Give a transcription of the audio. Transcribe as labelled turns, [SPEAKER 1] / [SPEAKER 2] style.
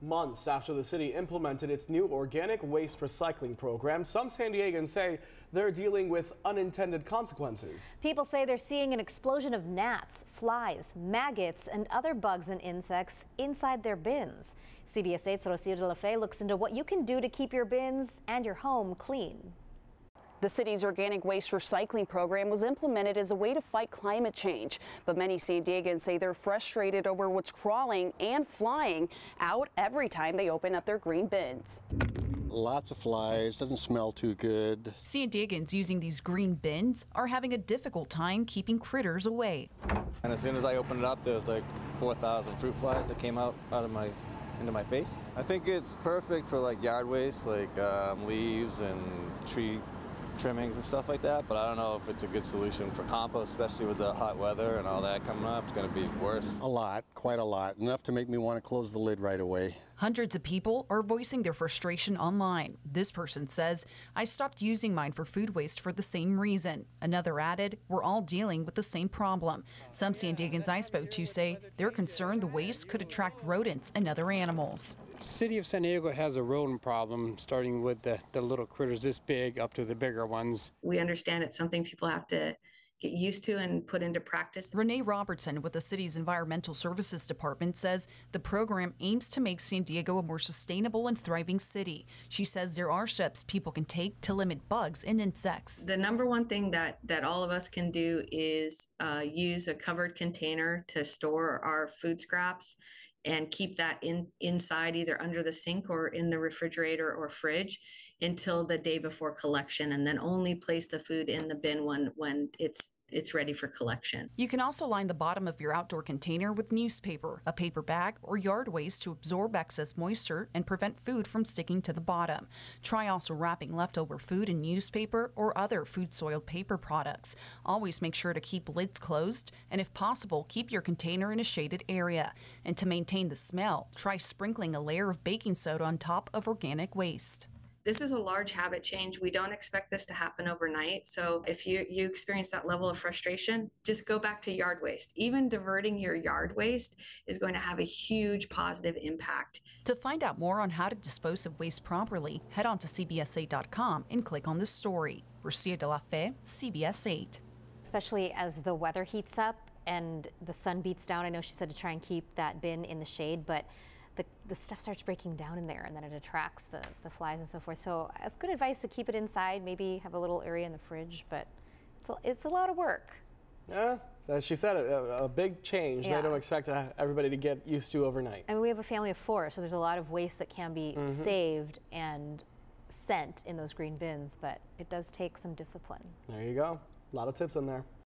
[SPEAKER 1] Months after the city implemented its new organic waste recycling program, some San Diegans say they're dealing with unintended consequences.
[SPEAKER 2] People say they're seeing an explosion of gnats, flies, maggots, and other bugs and insects inside their bins. CBS 8's Rocio de la Fe looks into what you can do to keep your bins and your home clean.
[SPEAKER 3] The city's organic waste recycling program was implemented as a way to fight climate change. But many San Diegans say they're frustrated over what's crawling and flying out every time they open up their green bins.
[SPEAKER 4] Lots of flies, doesn't smell too good.
[SPEAKER 5] San Diegans using these green bins are having a difficult time keeping critters away.
[SPEAKER 6] And as soon as I opened it up, there was like 4,000 fruit flies that came out of into my face. I think it's perfect for like yard waste, like leaves and tree trimmings and stuff like that, but I don't know if it's a good solution for compost, especially with the hot weather and all that coming up. It's going to be worse.
[SPEAKER 4] A lot, quite a lot, enough to make me want to close the lid right away.
[SPEAKER 5] Hundreds of people are voicing their frustration online. This person says, I stopped using mine for food waste for the same reason. Another added, we're all dealing with the same problem. Some San Diegans I spoke to say they're concerned the waste could attract rodents and other animals.
[SPEAKER 7] City of San Diego has a rodent problem, starting with the little critters this big up to the bigger ones.
[SPEAKER 8] We understand it's something people have to get used to and put into practice.
[SPEAKER 5] Renee Robertson with the city's Environmental Services Department says the program aims to make San Diego a more sustainable and thriving city. She says there are steps people can take to limit bugs and insects.
[SPEAKER 8] The number one thing that all of us can do is use a covered container to store our food scraps and keep that inside, either under the sink or in the refrigerator or fridge until the day before collection, and then only place the food in the bin when it's ready for collection.
[SPEAKER 5] You can also line the bottom of your outdoor container with newspaper, a paper bag, or yard waste to absorb excess moisture and prevent food from sticking to the bottom. Try also wrapping leftover food in newspaper or other food-soiled paper products. Always make sure to keep lids closed, and if possible, keep your container in a shaded area. And to maintain the smell, try sprinkling a layer of baking soda on top of organic waste.
[SPEAKER 8] This is a large habit change. We don't expect this to happen overnight. So if you experience that level of frustration, just go back to yard waste. Even diverting your yard waste is going to have a huge positive impact.
[SPEAKER 5] To find out more on how to dispose of waste properly, head on to CBS8.com and click on the story. Rocio de la Fe, CBS 8.
[SPEAKER 2] Especially as the weather heats up and the sun beats down. I know she said to try and keep that bin in the shade, but the stuff starts breaking down in there and then it attracts the flies and so forth. So it's good advice to keep it inside, maybe have a little area in the fridge, but it's a lot of work.
[SPEAKER 1] Yeah, as she said, a big change they don't expect everybody to get used to overnight.
[SPEAKER 2] I mean, we have a family of 4, so there's a lot of waste that can be saved and sent in those green bins, but it does take some discipline.
[SPEAKER 1] There you go. A lot of tips in there.